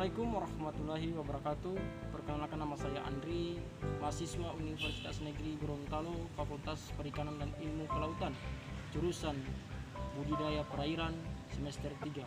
Assalamualaikum warahmatullahi wabarakatuh. Perkenalkan, nama saya Andri, mahasiswa Universitas Negeri Gorontalo, Fakultas Perikanan dan Ilmu Kelautan, jurusan Budidaya Perairan, semester 3.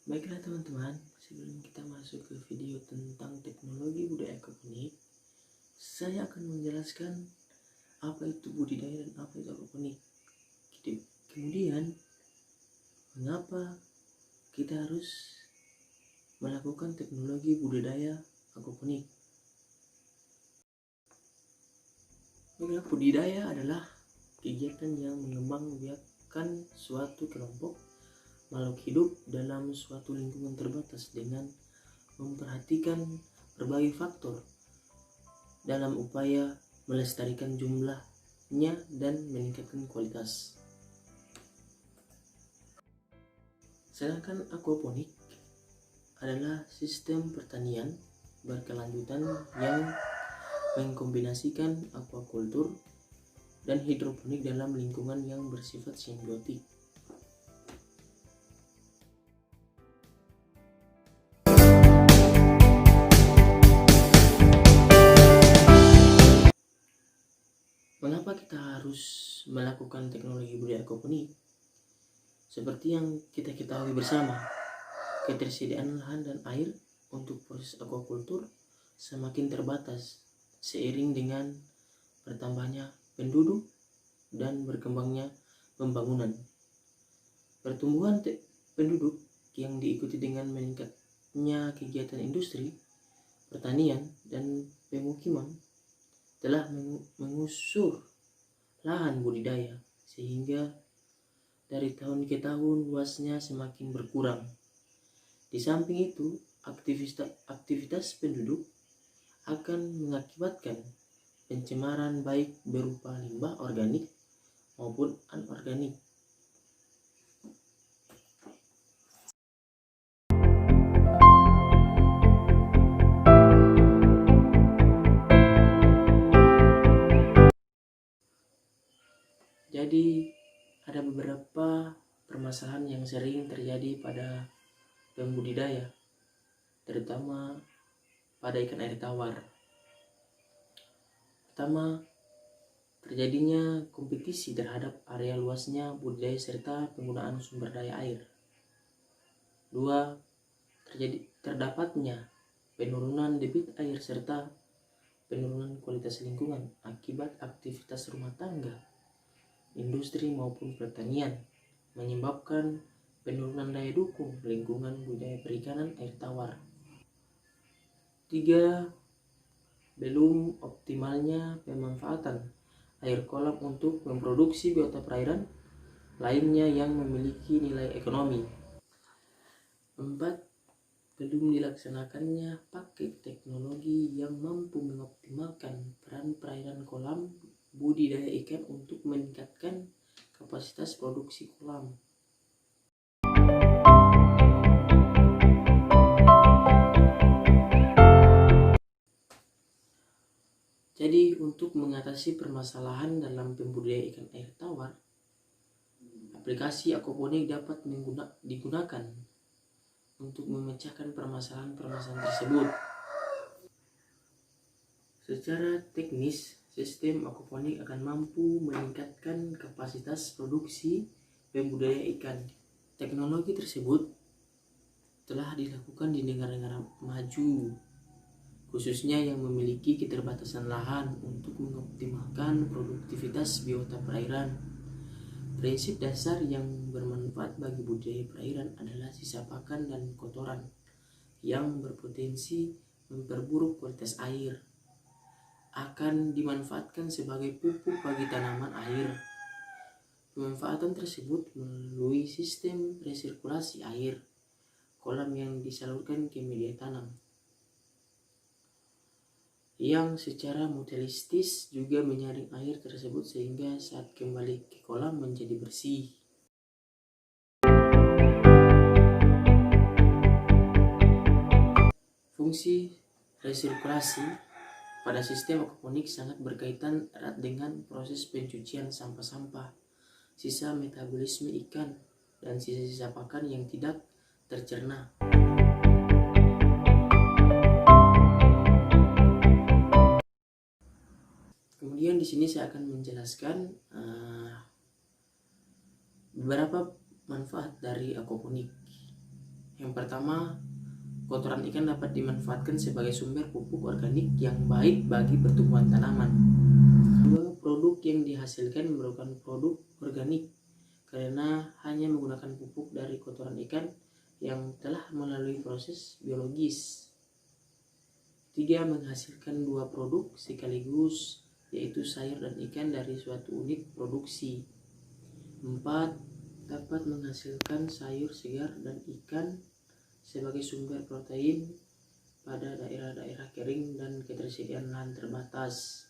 Baiklah teman-teman, sebelum kita masuk ke video tentang teknologi budaya aquaponik, saya akan menjelaskan apa itu budidaya dan apa itu aquaponik. Kemudian, mengapa kita harus melakukan teknologi budidaya aquaponik. Baiklah, budidaya adalah kegiatan yang mengembang biakan suatu kelompok makhluk hidup dalam suatu lingkungan terbatas dengan memperhatikan berbagai faktor dalam upaya melestarikan jumlahnya dan meningkatkan kualitas. Sedangkan aquaponik adalah sistem pertanian berkelanjutan yang mengkombinasikan aquaculture dan hidroponik dalam lingkungan yang bersifat simbiotik. Mengapa kita harus melakukan teknologi budidaya aquaponik? Seperti yang kita ketahui bersama, ketersediaan lahan dan air untuk proses aquaculture semakin terbatas seiring dengan bertambahnya penduduk dan berkembangnya pembangunan. Pertumbuhan penduduk yang diikuti dengan meningkatnya kegiatan industri, pertanian, dan pemukiman telah mengusur lahan budidaya sehingga dari tahun ke tahun luasnya semakin berkurang. Di samping itu, aktivitas penduduk akan mengakibatkan pencemaran baik berupa limbah organik maupun anorganik. Jadi ada beberapa permasalahan yang sering terjadi pada pembudidaya, terutama pada ikan air tawar. Pertama, terjadinya kompetisi terhadap area luasnya budidaya serta penggunaan sumber daya air. Dua, terdapatnya penurunan debit air serta penurunan kualitas lingkungan akibat aktivitas rumah tangga, industri maupun pertanian, menyebabkan penurunan daya dukung lingkungan budidaya perikanan air tawar. 3. Belum optimalnya pemanfaatan air kolam untuk memproduksi biota perairan lainnya yang memiliki nilai ekonomi. 4. Belum dilaksanakannya paket teknologi yang mampu mengoptimalkan peran perairan kolam budidaya ikan untuk meningkatkan kapasitas produksi kolam. Jadi untuk mengatasi permasalahan dalam pembudidaya ikan air tawar, aplikasi aquaponik dapat digunakan untuk memecahkan permasalahan-permasalahan tersebut. Secara teknis, sistem aquaponik akan mampu meningkatkan kapasitas produksi pembudidaya ikan. Teknologi tersebut telah dilakukan di negara-negara maju, khususnya yang memiliki keterbatasan lahan untuk mengoptimalkan produktivitas biota perairan. Prinsip dasar yang bermanfaat bagi budidaya perairan adalah sisa pakan dan kotoran yang berpotensi memperburuk kualitas air akan dimanfaatkan sebagai pupuk bagi tanaman air. Pemanfaatan tersebut melalui sistem resirkulasi air kolam yang disalurkan ke media tanam, yang secara mutualistis juga menyaring air tersebut sehingga saat kembali ke kolam menjadi bersih. Fungsi resirkulasi pada sistem aquaponik sangat berkaitan erat dengan proses pencucian sampah-sampah sisa metabolisme ikan, dan sisa-sisa pakan yang tidak tercerna. Kemudian di sini saya akan menjelaskan beberapa manfaat dari aquaponik. Yang pertama, kotoran ikan dapat dimanfaatkan sebagai sumber pupuk organik yang baik bagi pertumbuhan tanaman. Kedua, produk yang dihasilkan merupakan produk organik karena hanya menggunakan pupuk dari kotoran ikan yang telah melalui proses biologis. Tiga, menghasilkan dua produk sekaligus, yaitu sayur dan ikan dari suatu unit produksi. 4, dapat menghasilkan sayur segar dan ikan sebagai sumber protein pada daerah-daerah kering dan ketersediaan lahan terbatas.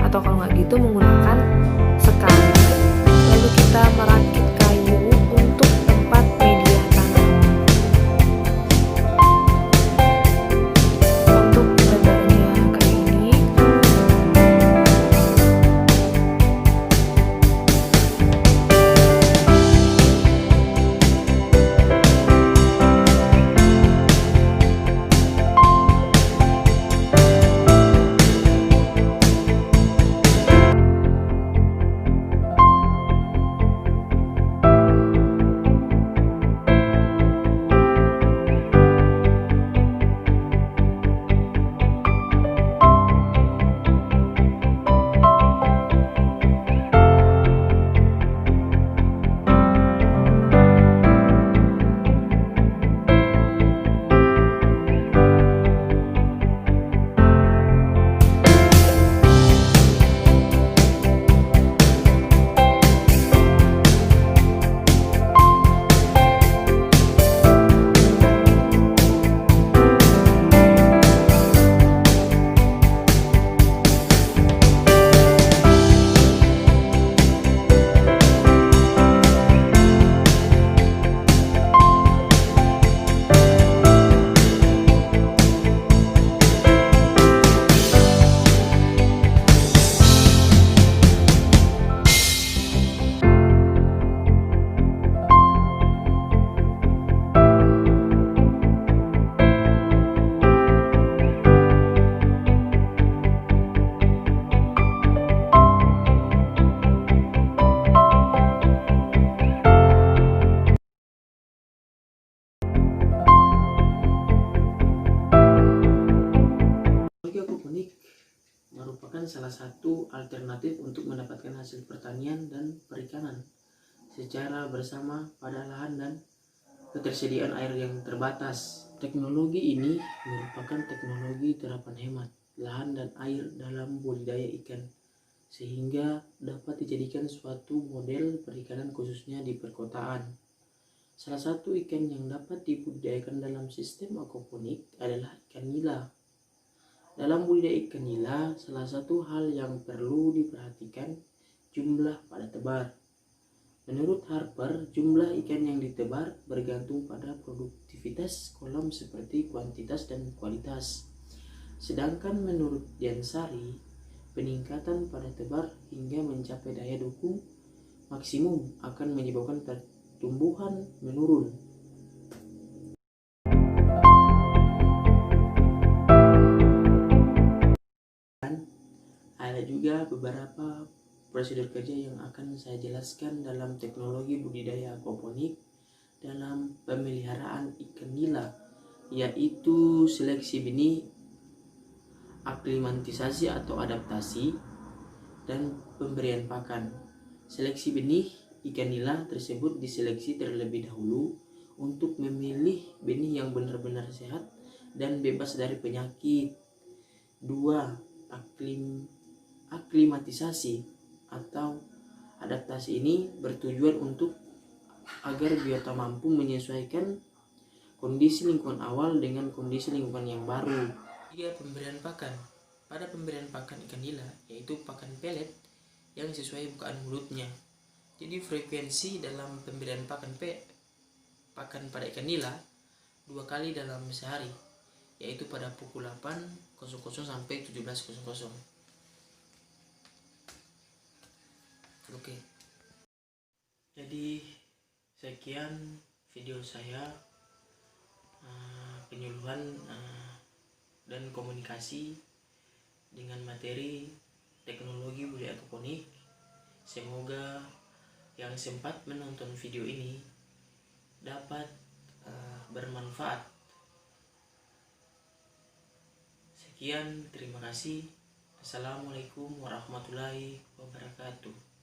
Atau kalau nggak gitu menggunakan sekam, lalu kita merakit kayu untuk tempat media tanam. Untuk lebarnya kayu ini Aquaponik merupakan salah satu alternatif untuk mendapatkan hasil pertanian dan perikanan secara bersama pada lahan dan ketersediaan air yang terbatas. Teknologi ini merupakan teknologi terapan hemat lahan dan air dalam budidaya ikan, sehingga dapat dijadikan suatu model perikanan khususnya di perkotaan. Salah satu ikan yang dapat dibudidayakan dalam sistem aquaponik adalah ikan nila. Dalam budidaya ikan nila, salah satu hal yang perlu diperhatikan jumlah pada tebar. Menurut Harper, jumlah ikan yang ditebar bergantung pada produktivitas kolam seperti kuantitas dan kualitas. Sedangkan menurut Diansari, peningkatan pada tebar hingga mencapai daya dukung maksimum akan menyebabkan pertumbuhan menurun. Ada juga beberapa prosedur kerja yang akan saya jelaskan dalam teknologi budidaya aquaponik dalam pemeliharaan ikan nila, yaitu seleksi benih, aklimatisasi atau adaptasi, dan pemberian pakan. Seleksi benih ikan nila tersebut diseleksi terlebih dahulu untuk memilih benih yang benar-benar sehat dan bebas dari penyakit. 2. Aklimatisasi atau adaptasi ini bertujuan untuk agar biota mampu menyesuaikan kondisi lingkungan awal dengan kondisi lingkungan yang baru. 3. Pemberian pakan. Pada pemberian pakan ikan nila, yaitu pakan pelet yang sesuai bukaan mulutnya. Jadi frekuensi dalam pemberian pakan pada ikan nila 2 kali dalam sehari, yaitu pada pukul 8.00 sampai 17.00. Oke. Jadi sekian video saya, penyuluhan dan komunikasi dengan materi teknologi budidaya aquaponik. Semoga yang sempat menonton video ini dapat bermanfaat. Sekian, terima kasih. Assalamualaikum warahmatullahi wabarakatuh.